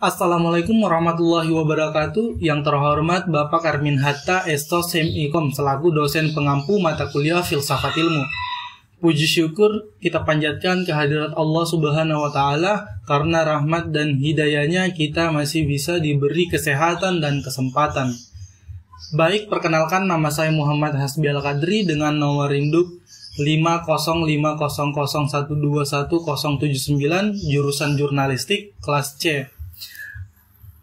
Assalamualaikum warahmatullahi wabarakatuh. Yang terhormat Bapak Armin Hatta Estos Semikom selaku dosen pengampu mata kuliah Filsafat Ilmu. Puji syukur kita panjatkan kehadirat Allah Subhanahu wa Ta'ala, karena rahmat dan hidayahnya kita masih bisa diberi kesehatan dan kesempatan. Baik, perkenalkan, nama saya Muhammad Hasbi Al-Qadri dengan nomor induk 50500121079, jurusan jurnalistik kelas C.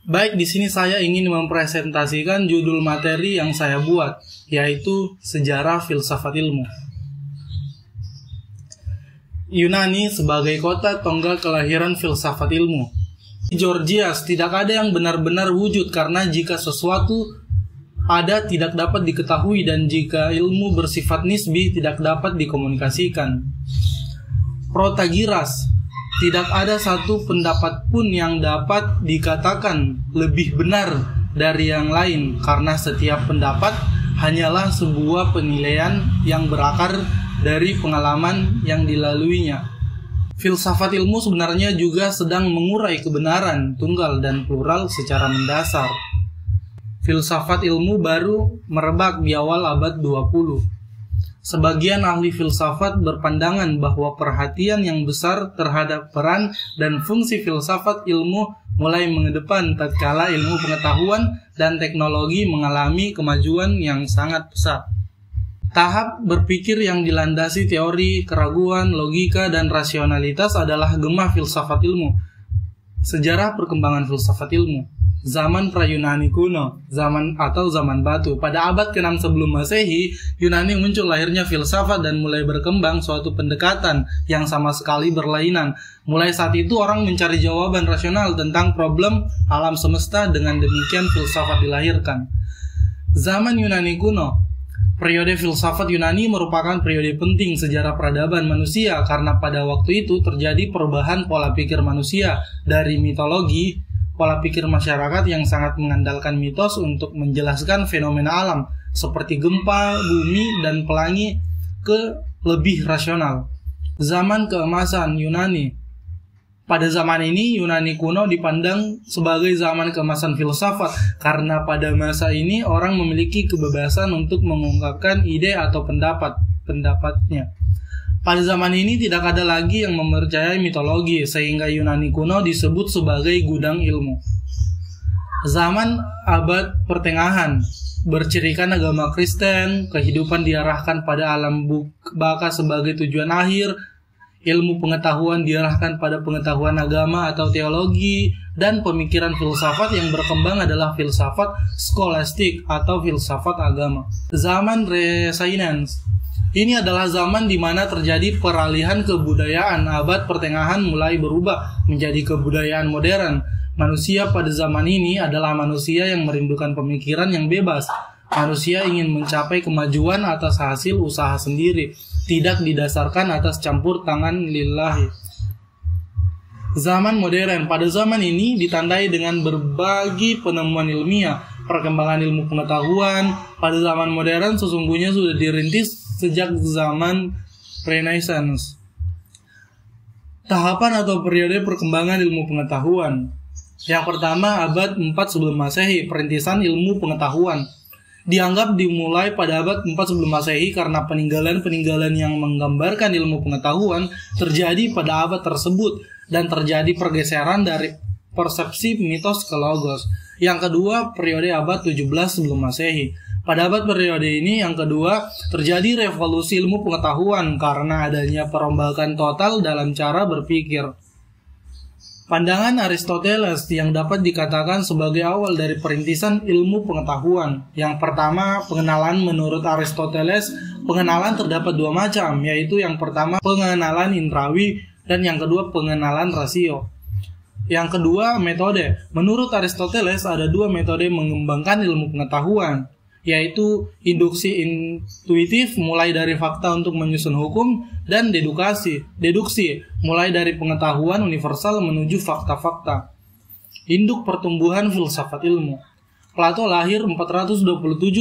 Baik, di sini saya ingin mempresentasikan judul materi yang saya buat, yaitu Sejarah Filsafat Ilmu. Yunani sebagai kota tonggak kelahiran filsafat ilmu. Gorgias, tidak ada yang benar-benar wujud, karena jika sesuatu ada tidak dapat diketahui, dan jika ilmu bersifat nisbi tidak dapat dikomunikasikan. Protagoras, tidak ada satu pendapat pun yang dapat dikatakan lebih benar dari yang lain, karena setiap pendapat hanyalah sebuah penilaian yang berakar dari pengalaman yang dilaluinya. Filsafat ilmu sebenarnya juga sedang mengurai kebenaran tunggal dan plural secara mendasar. Filsafat ilmu baru merebak di awal abad 20. Sebagian ahli filsafat berpandangan bahwa perhatian yang besar terhadap peran dan fungsi filsafat ilmu mulai mengedepan tatkala ilmu pengetahuan dan teknologi mengalami kemajuan yang sangat pesat. Tahap berpikir yang dilandasi teori, keraguan, logika, dan rasionalitas adalah gemah filsafat ilmu. Sejarah perkembangan filsafat ilmu. Zaman pra-Yunani kuno, zaman batu. Pada abad ke-6 sebelum Masehi, Yunani muncul lahirnya filsafat dan mulai berkembang suatu pendekatan yang sama sekali berlainan. Mulai saat itu orang mencari jawaban rasional tentang problem alam semesta, dengan demikian filsafat dilahirkan. Zaman Yunani kuno. Periode filsafat Yunani merupakan periode penting sejarah peradaban manusia, karena pada waktu itu terjadi perubahan pola pikir manusia dari mitologi, pola pikir masyarakat yang sangat mengandalkan mitos untuk menjelaskan fenomena alam seperti gempa, bumi, dan pelangi, ke lebih rasional. Zaman keemasan Yunani. Pada zaman ini Yunani kuno dipandang sebagai zaman keemasan filsafat, karena pada masa ini orang memiliki kebebasan untuk mengungkapkan ide atau pendapatnya. Pada zaman ini tidak ada lagi yang mempercayai mitologi, sehingga Yunani kuno disebut sebagai gudang ilmu. Zaman abad pertengahan, bercirikan agama Kristen, kehidupan diarahkan pada alam baka sebagai tujuan akhir, ilmu pengetahuan diarahkan pada pengetahuan agama atau teologi, dan pemikiran filsafat yang berkembang adalah filsafat skolastik atau filsafat agama. Zaman Renaissance. Ini adalah zaman di mana terjadi peralihan kebudayaan. Abad pertengahan mulai berubah menjadi kebudayaan modern. Manusia pada zaman ini adalah manusia yang merindukan pemikiran yang bebas. Manusia ingin mencapai kemajuan atas hasil usaha sendiri, tidak didasarkan atas campur tangan lillahi. Zaman modern. Pada zaman ini ditandai dengan berbagai penemuan ilmiah, perkembangan ilmu pengetahuan. Pada zaman modern sesungguhnya sudah dirintis sejak zaman Renaissance. Tahapan atau periode perkembangan ilmu pengetahuan. Yang pertama, abad 4 sebelum Masehi, perintisan ilmu pengetahuan. Dianggap dimulai pada abad 4 sebelum Masehi karena peninggalan-peninggalan yang menggambarkan ilmu pengetahuan terjadi pada abad tersebut, dan terjadi pergeseran dari persepsi mitos ke logos. Yang kedua, periode abad 17 sebelum Masehi. Pada abad periode ini yang kedua, terjadi revolusi ilmu pengetahuan karena adanya perombakan total dalam cara berpikir. Pandangan Aristoteles yang dapat dikatakan sebagai awal dari perintisan ilmu pengetahuan. Yang pertama, pengenalan. Menurut Aristoteles, pengenalan terdapat dua macam, yaitu yang pertama pengenalan indrawi, dan yang kedua pengenalan rasio. Yang kedua, metode. Menurut Aristoteles ada dua metode mengembangkan ilmu pengetahuan, yaitu induksi intuitif mulai dari fakta untuk menyusun hukum, dan deduksi mulai dari pengetahuan universal menuju fakta-fakta. Induk pertumbuhan filsafat ilmu. Plato lahir 427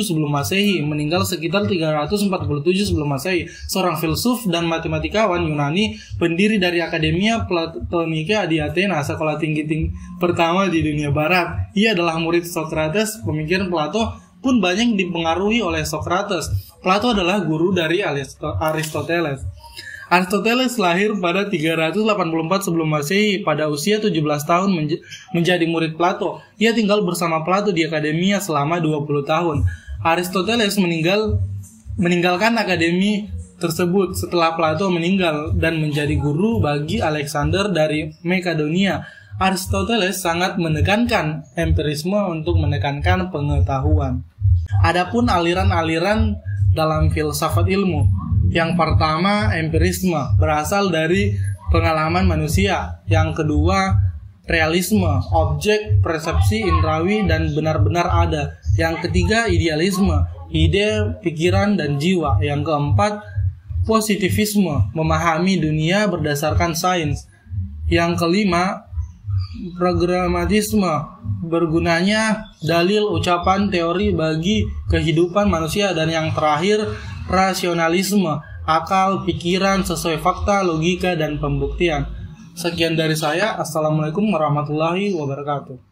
sebelum Masehi, meninggal sekitar 347 sebelum Masehi. Seorang filsuf dan matematikawan Yunani, pendiri dari Akademia Platonika di Athena, sekolah tinggi pertama di dunia barat. Ia adalah murid Socrates. Pemikiran Plato pun banyak dipengaruhi oleh Socrates. Plato adalah guru dari Aristoteles. Aristoteles lahir pada 384 sebelum Masehi. Pada usia 17 tahun menjadi murid Plato. Ia tinggal bersama Plato di Akademia selama 20 tahun. Aristoteles meninggalkan akademi tersebut setelah Plato meninggal dan menjadi guru bagi Alexander dari Makedonia. Aristoteles sangat menekankan empirisme untuk menekankan pengetahuan. Adapun aliran-aliran dalam filsafat ilmu. Yang pertama, empirisme, berasal dari pengalaman manusia. Yang kedua, realisme, objek persepsi indrawi dan benar-benar ada. Yang ketiga, idealisme, ide, pikiran, dan jiwa. Yang keempat, positivisme, memahami dunia berdasarkan sains. Yang kelima, pragmatisme, bergunanya dalil, ucapan, teori bagi kehidupan manusia. Dan yang terakhir, rasionalisme, akal, pikiran sesuai fakta, logika, dan pembuktian. Sekian dari saya. Assalamualaikum warahmatullahi wabarakatuh.